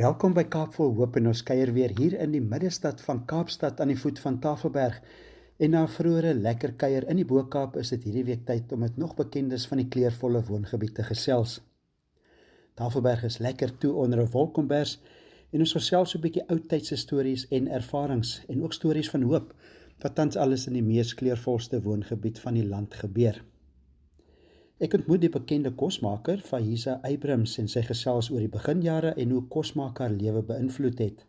Welkom by Kaap vol hoop en ons kuier weer hier in die middestad van Kaapstad aan die voet van Tafelberg. En na 'n vroeëre lekker kuier in die Bo-Kaap is dit hierdie week tyd om met nog bekendes van die kleurvolle woongebied te gesels. Tafelberg is lekker toe onder 'n wolkombers en ons gesels so 'n bietjie oudtydse stories en ervarings en ook stories van hoop wat tans alles in die mees kleurvolste woongebied van die land gebeur. Ek ontmoet die bekende kosmaker, Fahisa Abrams, en sy gesels oor die beginjare en hoe kosmaak haar lewe beïnvloed het.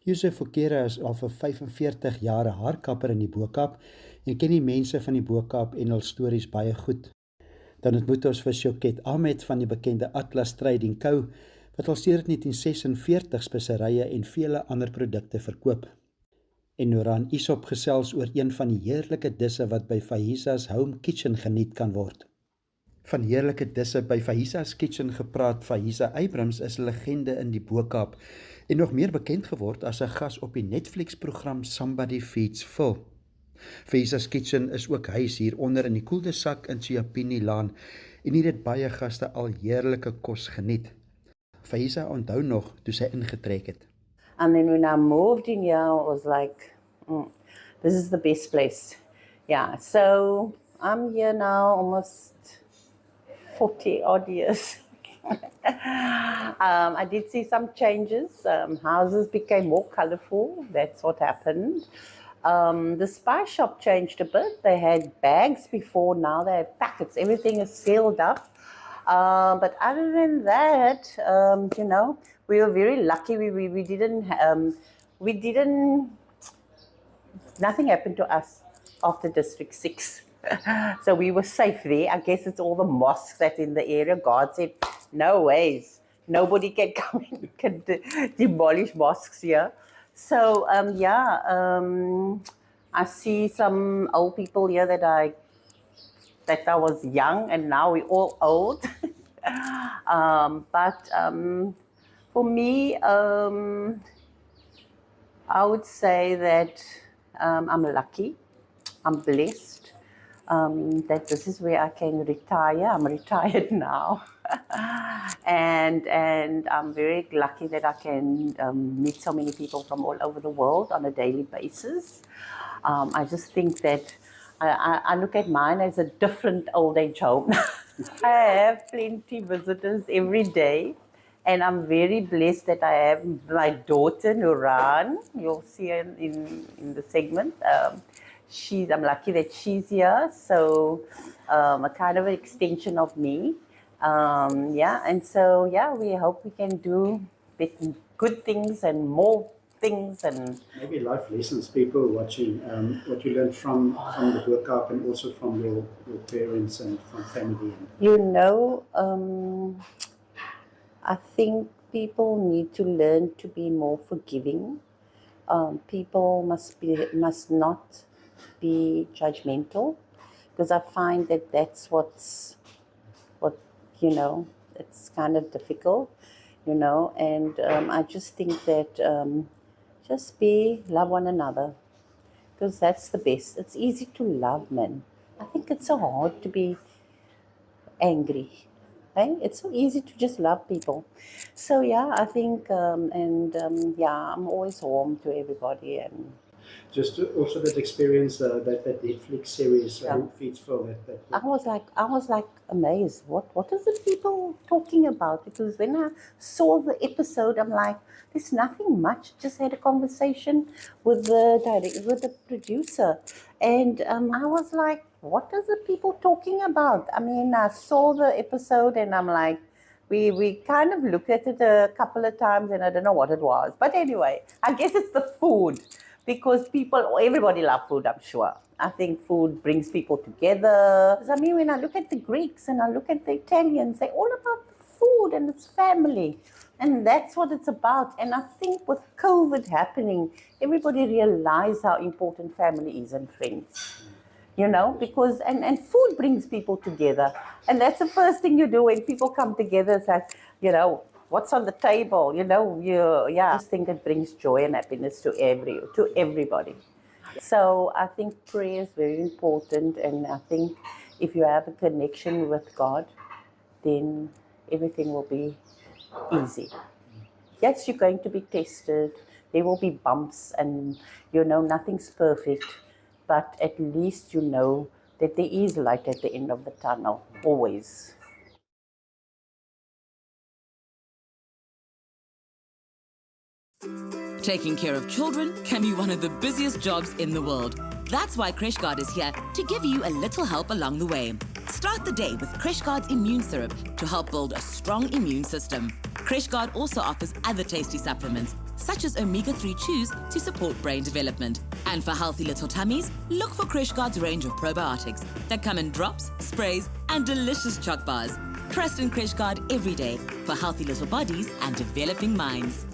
Josef Fokera is al vir 45 jare haarkapper in die Bo-Kaap en ken die mense van die Bo-Kaap en hul stories baie goed. Dan ontmoet ons vir Shoket Ahmed van die bekende Atlas Trading Co, wat al sedert 1946 speserye en vele ander produkte verkoop. En Noran Isop gesels oor een van die heerlike disse wat by Fahisa's Home Kitchen geniet kan word. Van heerlike disse by Fahisa's Kitchen gepraat, Fahisa Abrams is 'n legende in die Bo-Kaap en nog meer bekend geword as 'n gas op die Netflix-program Somebody Feeds Phil. Fahisa's Kitchen is ook huis hieronder in die Koeldesak in Tsiapini-laan en hier het baie gaste al heerlike kos geniet. Fahisa onthou nog toe sy ingetrek het. And then when I moved in here, I was like, this is the best place. Yeah, so I'm here now almost 40 odd years. I did see some changes. Houses became more colorful. That's what happened. The spice shop changed a bit. They had bags before, now they have packets. Everything is sealed up. But other than that, we were very lucky. Nothing happened to us after District 6. So we were safe there. I guess it's all the mosques that's in the area. God said, no ways. Nobody can come in, can demolish mosques here. So, I see some old people here that I was young and now we're all old. But for me, I would say that I'm lucky, I'm blessed. That this is where I can retire. I'm retired now. and I'm very lucky that I can meet so many people from all over the world on a daily basis. I just think that I look at mine as a different old age home. I have plenty visitors every day. And I'm very blessed that I have my daughter, Nuran. You'll see her in the segment. I'm lucky that she's here, so a kind of an extension of me. We hope we can do good things and more things. And maybe life lessons, people watching, what you learned from the Bo-Kaap and also from your parents and from family. I think people need to learn to be more forgiving. People must not be judgmental, because I find that that's it's kind of difficult, and I just think that love one another, because that's the best. It's easy to love, man. I think it's so hard to be angry. Hey? It's so easy to just love people. So I think, I'm always warm to everybody. And just also that experience, that Netflix series, Feeds Phil. I was like amazed. What is the people talking about? Because when I saw the episode, I'm like, there's nothing much. Just had a conversation with the producer, and I was like, what are the people talking about? I mean, I saw the episode, and I'm like, we kind of looked at it a couple of times, and I don't know what it was. But anyway, I guess it's the food. Because everybody loves food, I'm sure. I think food brings people together. I mean, when I look at the Greeks and I look at the Italians, they're all about the food and it's family. And that's what it's about. And I think with COVID happening, everybody realized how important family is and friends. Because, and food brings people together. And that's the first thing you do when people come together. It's like, what's on the table, I just think it brings joy and happiness to everybody. So I think prayer is very important, and I think if you have a connection with God, then everything will be easy. yes, you're going to be tested. There will be bumps and, nothing's perfect. But at least you know that there is light at the end of the tunnel, always. Taking care of children can be one of the busiest jobs in the world. That's why CrashGuard is here to give you a little help along the way. Start the day with CrashGuard's immune syrup to help build a strong immune system. CrashGuard also offers other tasty supplements, such as omega-3 chews to support brain development. And for healthy little tummies, look for CrashGuard's range of probiotics that come in drops, sprays, and delicious choc bars. Trust in CrashGuard every day for healthy little bodies and developing minds.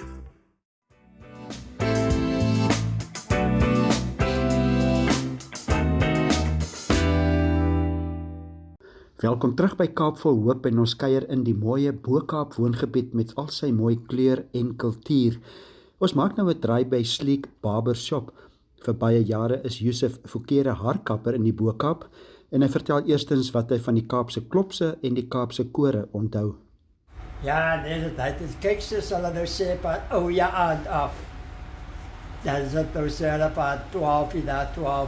Welkom terug by Kaap vol hoop en ons kuier in die mooie GOkaap woongebied met al sy mooi kleur en kultuur. Ons maak nou 'n draai by Sleek Barbershop. Vir baie jare is Yusuf Fouquet haarkapper in die GOkaap en hy vertel eerstens wat hy van die Kaapse klopse en die Kaapse kore onthou. Ja, nee, dit is kyk soos hulle nou sê van oude aand af. Dan is dit nou sê hulle van 12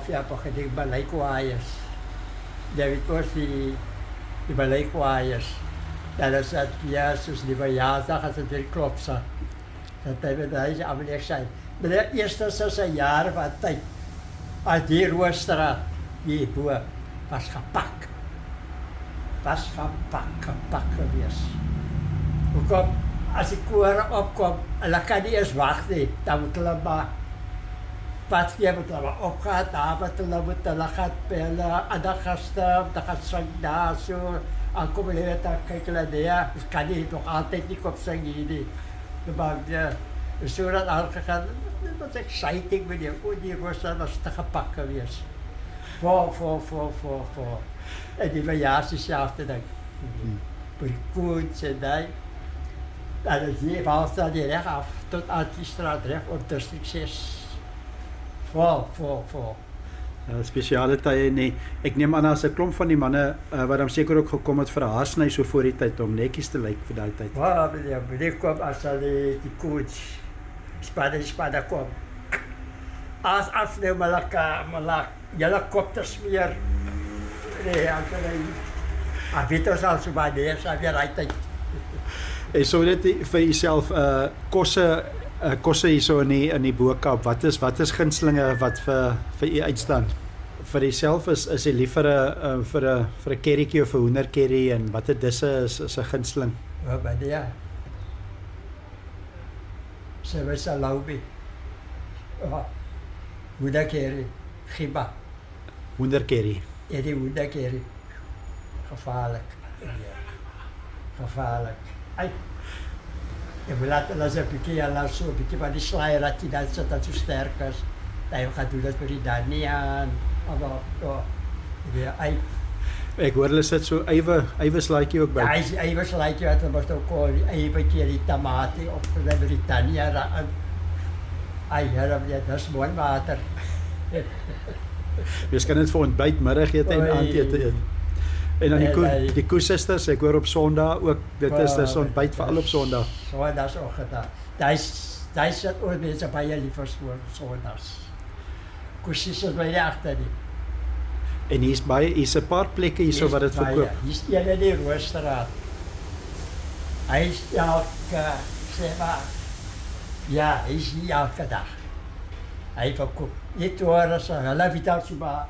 jaar begin die beleikwaaiers. Jy weet mos die beleikwaaiers. Dan is dit ja, soos die verjaarsdag as dit weer klopse. Dat hy met hy amelig sy. Maar die eerste is 'n jaar wat tyd as die Roosstraat die bo was gepak. Was gepak gewees. Hoekom as die kore opkom, hulle kan nie eens wag nie, dan moet hulle maar wat jy moet hulle opgaan, daar moet hulle gaan by hulle ander gaste, dan gaan sing daar so, aankom hulle weet, dan kyk hulle daar, ons kan nie nog altyd nie kom sing hier nie. Maar ja, so dat al gegaan, dit was exciting met die Roosstraat was te gepak gewees. Voor. En die verjaars dieselfde ding. Voor die koets en die. En dan zie je Valstraat die recht af, tot aan die straat recht op district 6. Vol. Spesiale tye nee. Ek neem aan as 'n klomp van die manne wat dan seker ook gekom het vir 'n haarsny so voor die tyd om netjies te lyk vir daai tyd. Meneer kom as die koets spada kom. As afneem malak julle kop te smeer. Nee, as weet ons al so baie neer, sal weer uit tyd. En so net vir jouself kosse hierso in die GOkaap. Wat is gunstelinge wat vir u uitstaan? Vir jouself is jy lief vir 'n kerrietjie of 'n hoenderkerrie en watter disse is 'n gunsteling? By die se was alaubi. Hoenderkerrie, giba. Hoenderkerrie. Ja, die hoenderkerrie. Gevaarlik. Gevaarlik. Je laat als een beetje van die slaaier die dan zo sterk is. Dan gaat doen dat voor die daar niet aan. Ek hoor hulle sit so eiwieslaaitjie ook by. Ja, die eiwieslaaitjie wat dan was ook al eiwiekie die tamatie of de Britannia daarin. Dat is mooi water. Jy kan dit vir ontbyt, middagete en aandete eet. En dan die koesusters, ek hoor op Sondag ook, dit is ontbyt veral op Sondag. Sondags ook gedaan. Daar sit ook mense baie lief vir Sondags. Koesusters by die agter die. En hier's 'n paar plekke hierso wat dit verkoop. Hier's een in die Roosstraat. Hy is elke, sê maar, ja, hy is hier elke dag. Hy verkoop. Niet hoor as hulle weet al so baie.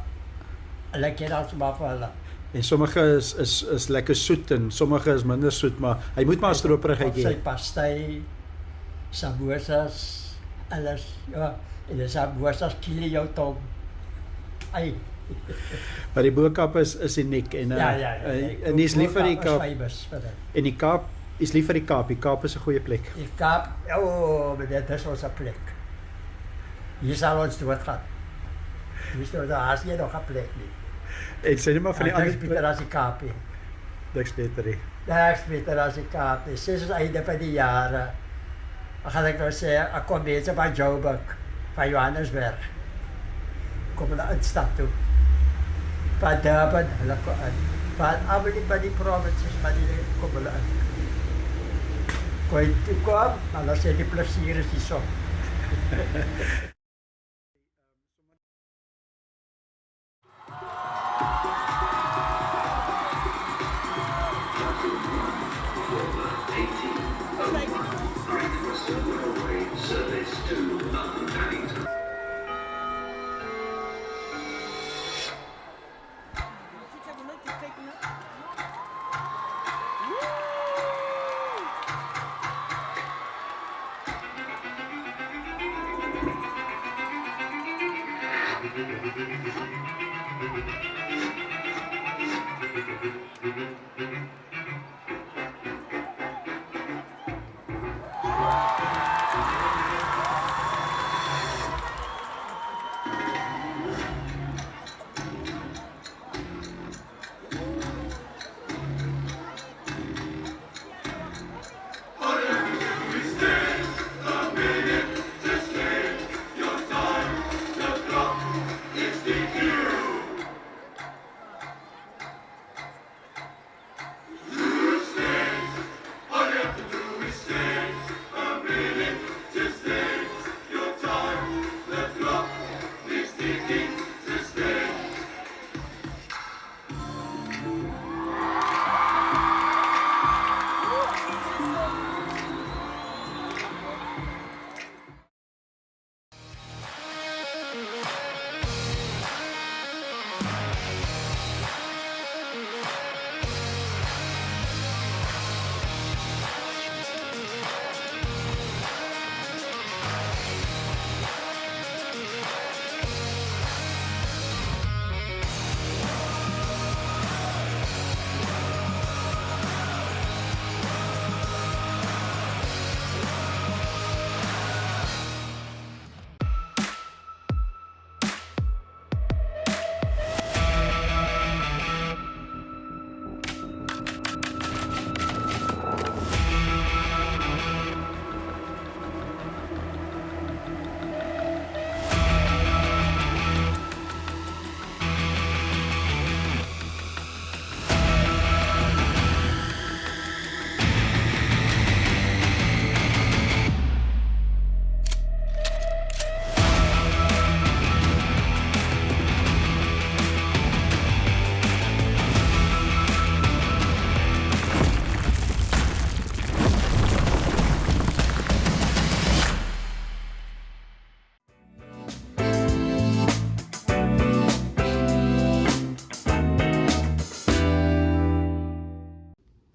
Hulle ken al so baie vir hulle. En sommige is lekker soet en sommige is minder soet, maar hy moet maar stroperigheid hê. Sy pastei, samosas, alles. Ja, en die samosas kill jou tong. Ai. Maar die GOkaap is uniek en en dis lief vir die Kaap. En die Kaap is lief vir die Kaap. Die Kaap is 'n goeie plek. Die Kaap, dit is ons plek. Hier sal ons doodgaan. Daar is nie nog 'n plek nie. Ek sê net maar van die ander beter as die Kaap. Diks beter. Diks beter as die Kaap. Dis einde van die jare. Dan gaan ek nou sê, ek kom mense van Joburg, van Johannesburg. Kom hulle in stad toe. Van Durban, hulle kom in. Van die provinces, van die kom hulle in. Kon jy toe kom, hulle sê die plesier is hierso.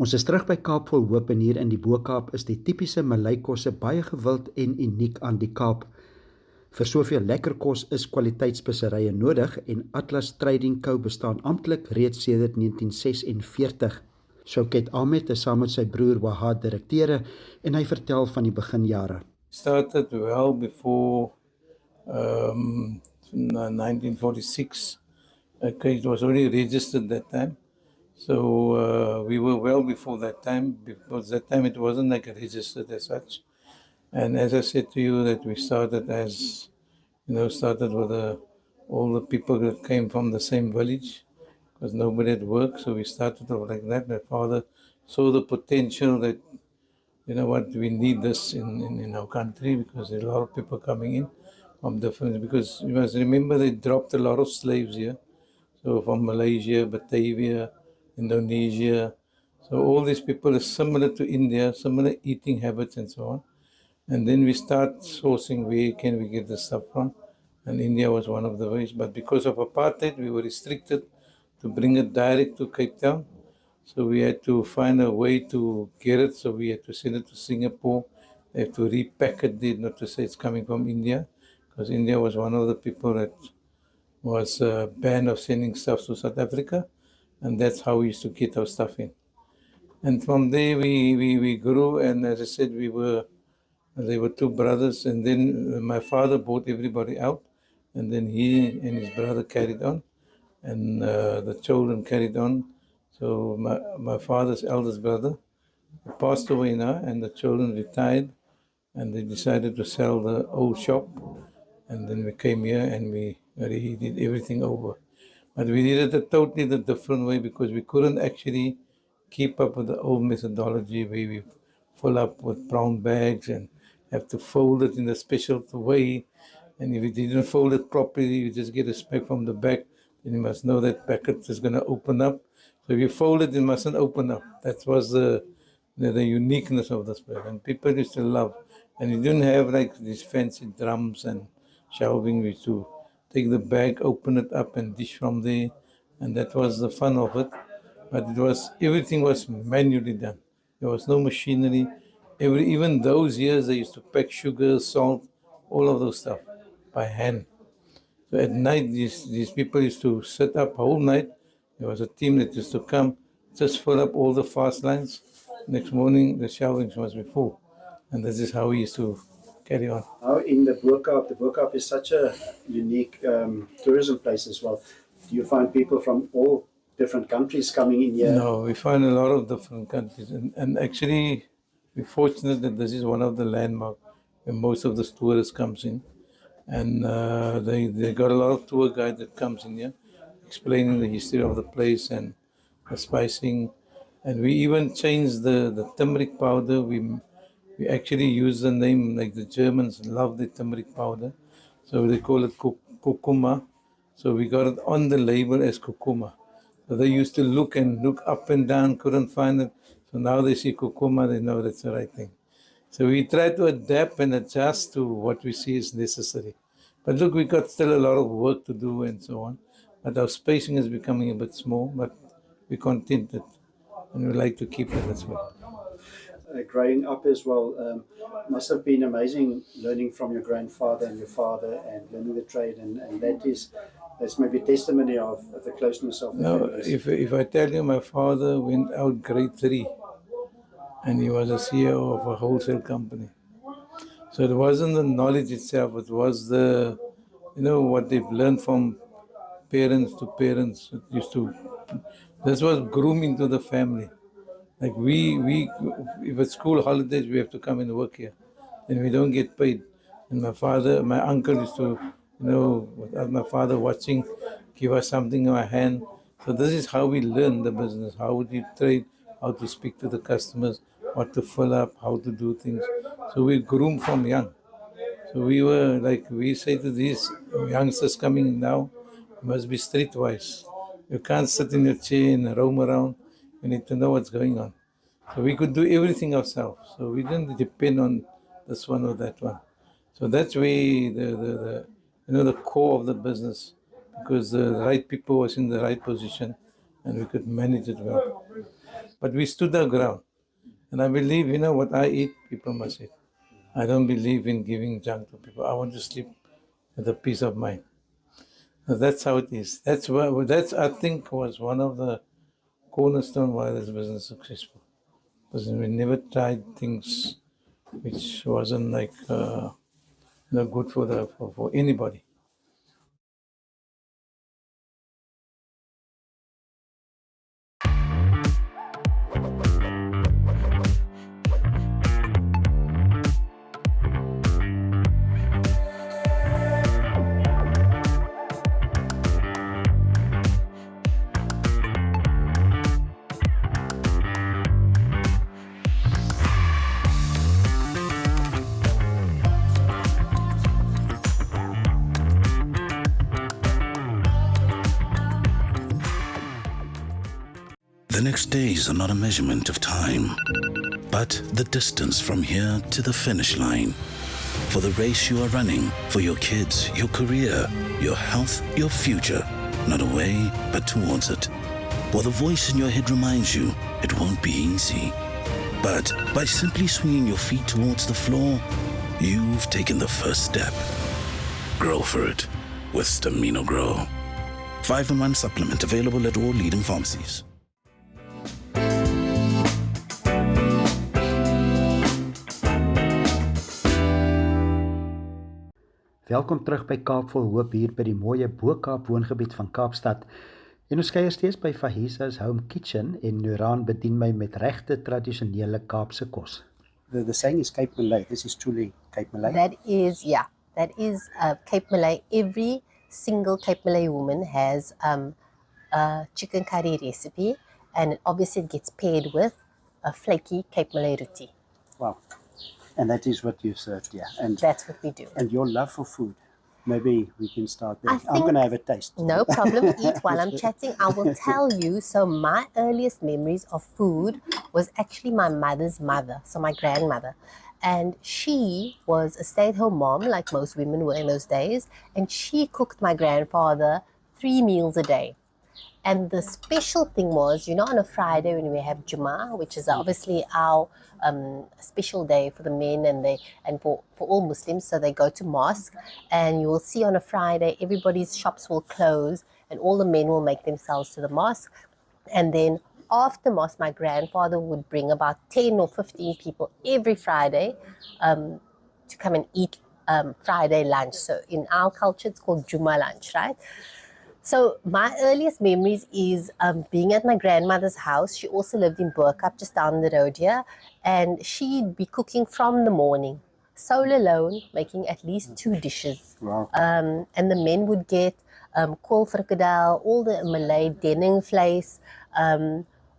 Ons is terug by Kaap vol hoop en hier in die Bo-Kaap is die tipiese Malay-kosse baie gewild en uniek aan die Kaap. Vir soveel lekker kos is kwaliteitsvisserye nodig en Atlas Trading Co bestaan amptelik reeds sedert 1946. Shouket Ahmed is saam met sy broer Wahad direkteure en hy vertel van die beginjare. Started well before 1946. Okay, it was already registered that time. So we were well before that time, because that time it wasn't like registered as such. And as I said to you, that we started as, started with all the people that came from the same village, because nobody had work. So we started off like that. My father saw the potential that, we need this in our country, because there's a lot of people coming in from different, because you must remember they dropped a lot of slaves here. So from Malaysia, Batavia, Indonesia. So all these people are similar to India, similar eating habits and so on. And then we start sourcing where can we get the stuff from. And India was one of the ways. But because of apartheid, we were restricted to bring it direct to Cape Town. So we had to find a way to get it. So we had to send it to Singapore. They have to repack it there, not to say it's coming from India. Because India was one of the people that was banned of sending stuff to South Africa. And that's how we used to get our stuff in. And from there we grew, and as I said, there were two brothers, and then my father bought everybody out, and then he and his brother carried on, and the children carried on. So my father's eldest brother passed away now, and the children retired, and they decided to sell the old shop, and then we came here and we did everything over. But we did it a totally different way, because we couldn't actually keep up with the old methodology where we full up with brown bags and have to fold it in a special way. And if you didn't fold it properly, you just get a smack from the back. Then you must know that packet is going to open up. So if you fold it, it mustn't open up. That was the uniqueness of this bag. And people used to love. And you didn't have like these fancy drums and shelving. We used to take the bag, open it up and dish from there. And that was the fun of it. But everything was manually done. There was no machinery. Even those years, they used to pack sugar, salt, all of those stuff by hand. So at night, these people used to sit up whole night. There was a team that used to come, just fill up all the fast lines. Next morning, the shelvings must be full. And this is how we used to carry on. Now in the Boerkaap is such a unique tourism place as well. Do you find people from all different countries coming in here? No, we find a lot of different countries. And actually, we're fortunate that this is one of the landmarks where most of the tourists comes in. And they got a lot of tour guides that comes in here, explaining the history of the place and the spicing. And we even changed the turmeric powder. We actually use the name, like the Germans love the turmeric powder. So they call it kurkuma. So we got it on the label as kurkuma. So they used to look up and down, couldn't find it. So now they see kurkuma, they know that's the right thing. So we try to adapt and adjust to what we see is necessary. But look, we got still a lot of work to do and so on. But our spacing is becoming a bit small, but we're contented and we like to keep it as well. Growing up as well, must have been amazing learning from your grandfather and your father and learning the trade, and that's maybe testimony of the closeness of the families. If I tell you, my father went out grade 3 and he was a CEO of a wholesale company. So it wasn't the knowledge itself, it was what they've learned from parents to parents. This was grooming to the family. Like if it's school holidays, we have to come and work here, and we don't get paid. And my uncle used to, without my father watching, give us something in our hand. So this is how we learn the business, how would you trade, how to speak to the customers, what to fill up, how to do things. So we groom from young. So we say to these youngsters coming in now, you must be streetwise. You can't sit in your chair and roam around. You need to know what's going on. So we could do everything ourselves. So we didn't depend on this one or that one. So that's where the core of the business, because the right people was in the right position and we could manage it well. But we stood our ground. And I believe, what I eat, people must eat. I don't believe in giving junk to people. I want to sleep with a peace of mind. So that's how it is. That's I think was one of the cornerstone why this business is successful. Because we never tried things which wasn't good for anybody. The next days are not a measurement of time, but the distance from here to the finish line. For the race you are running, for your kids, your career, your health, your future, not away, but towards it. While the voice in your head reminds you it won't be easy. But by simply swinging your feet towards the floor, you've taken the first step. Grow for it with Stamino Grow. 5-in-1 supplement available at all leading pharmacies. Welkom terug by Kaap vol Hoop hier by die mooie Bo-Kaap woongebied van Kaapstad. En ons kuier steeds by Fahisa's Home Kitchen en Nuraan bedien my met regte tradisionele Kaapse kos. The saying is Cape Malay. This is truly Cape Malay. That is Cape Malay. Every single Cape Malay woman has a chicken curry recipe, and obviously it gets paired with a flaky Cape Malay roti. Wow. And that is what you served, yeah. And That's what we do. and your love for food. Maybe we can start there. I I'm going to think- have a taste. No problem. Eat while I'm chatting. I will tell you. So my earliest memories of food was actually my mother's mother, so my grandmother. And she was a stay-at-home mom, like most women were in those days. And she cooked my grandfather 3 meals a day. And the special thing was, on a Friday when we have Jummah, which is obviously our special day for the men and for all Muslims. So they go to mosque, and you will see on a Friday, everybody's shops will close and all the men will make themselves to the mosque. And then after mosque, my grandfather would bring about 10 or 15 people every Friday to come and eat Friday lunch. So in our culture, it's called Jummah lunch, right? So my earliest memories is being at my grandmother's house. She also lived in Kaap, just down the road here. And she'd be cooking from the morning, sole alone, making at least 2 dishes. Wow. And the men would get kool frikadel, all the Malay denning vleis,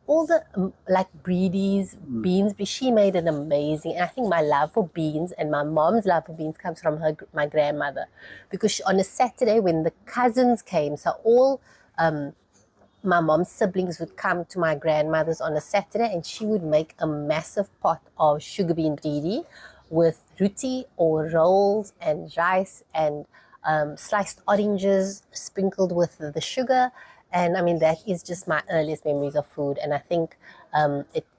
all the like breedies, beans. She made an amazing, and I think my love for beans and my mom's love for beans comes from my grandmother, because on a Saturday when the cousins came, so all my mom's siblings would come to my grandmother's on a Saturday, and she would make a massive pot of sugar bean breedy with roti or rolls and rice and sliced oranges sprinkled with the sugar. And I mean, that is just my earliest memories of food. And I think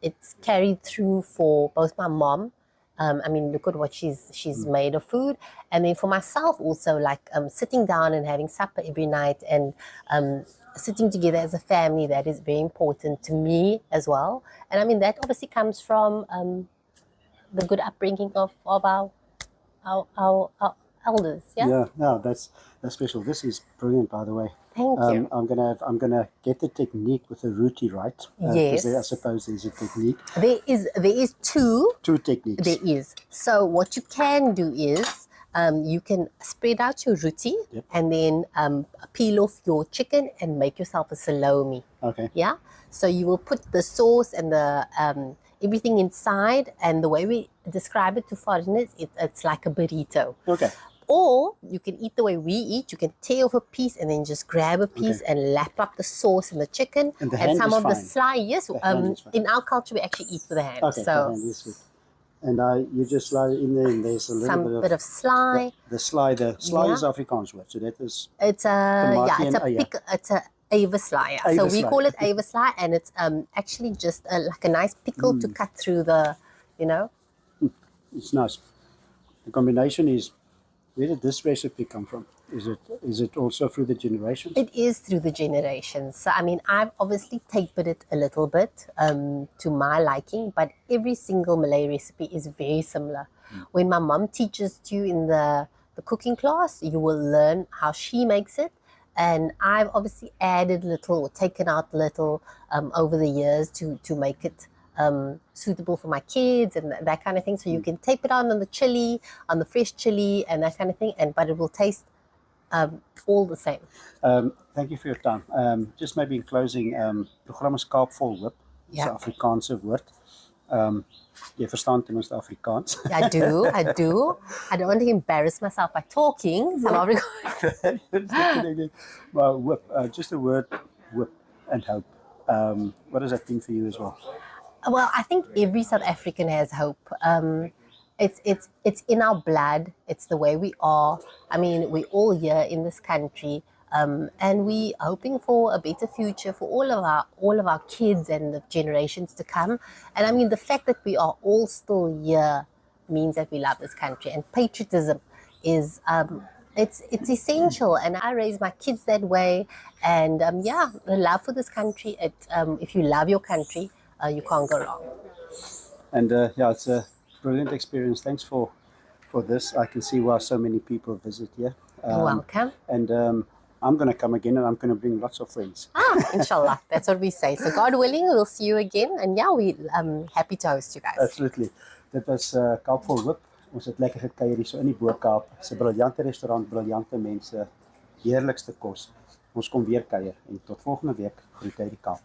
it's carried through for both my mom. I mean, look at what she's made of food. And then for myself also, like sitting down and having supper every night and sitting together as a family, that is very important to me as well. And I mean, that obviously comes from the good upbringing of our elders. Yeah. No, that's special. This is brilliant, by the way. Thank you. I'm gonna get the technique with the roti right. Yes. I suppose there's a technique. There is two. 2 techniques. There is. So what you can do is you can spread out your roti and then peel off your chicken and make yourself a salami. Okay. Yeah. So you will put the sauce and the everything inside, and the way we describe it to foreigners, it's like a burrito. Okay. Or you can eat the way we eat. You can tear off a piece and then just grab a piece and lap up the sauce and the chicken And the hand some is of the fine. slide. Yes, The hand is fine. in our culture we actually eat with the hand. Okay. So the hand is good. And you just slide in there, and there's a little some bit of sly. the sly. The sly Yeah. is Afrikaans word, so that is It's a Tomati it's and a eie. pick. It's a avasly. So we Avasly. call it avasly, and it's actually just like a nice pickle to cut through the, it's nice. The combination is. Where did this recipe come from? Is it also through the generations? It is through the generations. So, I mean, I've obviously tapered it a little bit to my liking, but every single Malay recipe is very similar. When my mom teaches you in the cooking class, you will learn how she makes it. And I've obviously added little or taken out little over the years to make it suitable for my kids and that kind of thing. So you can tape it on the chili, on the fresh chili and that kind of thing, but it will taste all the same. Thank you for your time. Just maybe in closing, program is Kaap vol hoop. Dis 'n Afrikaanse woord. Jy verstaan ten minste Afrikaans. I do. I don't want to embarrass myself by talking. So Maar hoop, just the word hoop and hope. What does that mean for you as well? Well, I think every South African has hope. It's in our blood. It's the way we are. I mean, we're all here in this country, and we hoping for a better future for all of our kids and the generations to come. And I mean, the fact that we are all still here means that we love this country. And patriotism is it's essential. And I raise my kids that way. And the love for this country. If you love your country, you can't go wrong. And it's a brilliant experience. Thanks for this. I can see why so many people visit here. You're welcome. And I'm going to come again, and I'm going to bring lots of friends. Inshallah. That's what we say. So God willing, we'll see you again. And we're happy to host you guys. Absolutely. Dit was Kaap vol hoop. Ons het lekker gekuier hier so in die Bo-Kaap. Dis 'n briljante restaurant, briljante mense, heerlikste kos. Ons kom weer kuier en tot volgende week. Groete uit die Kaap.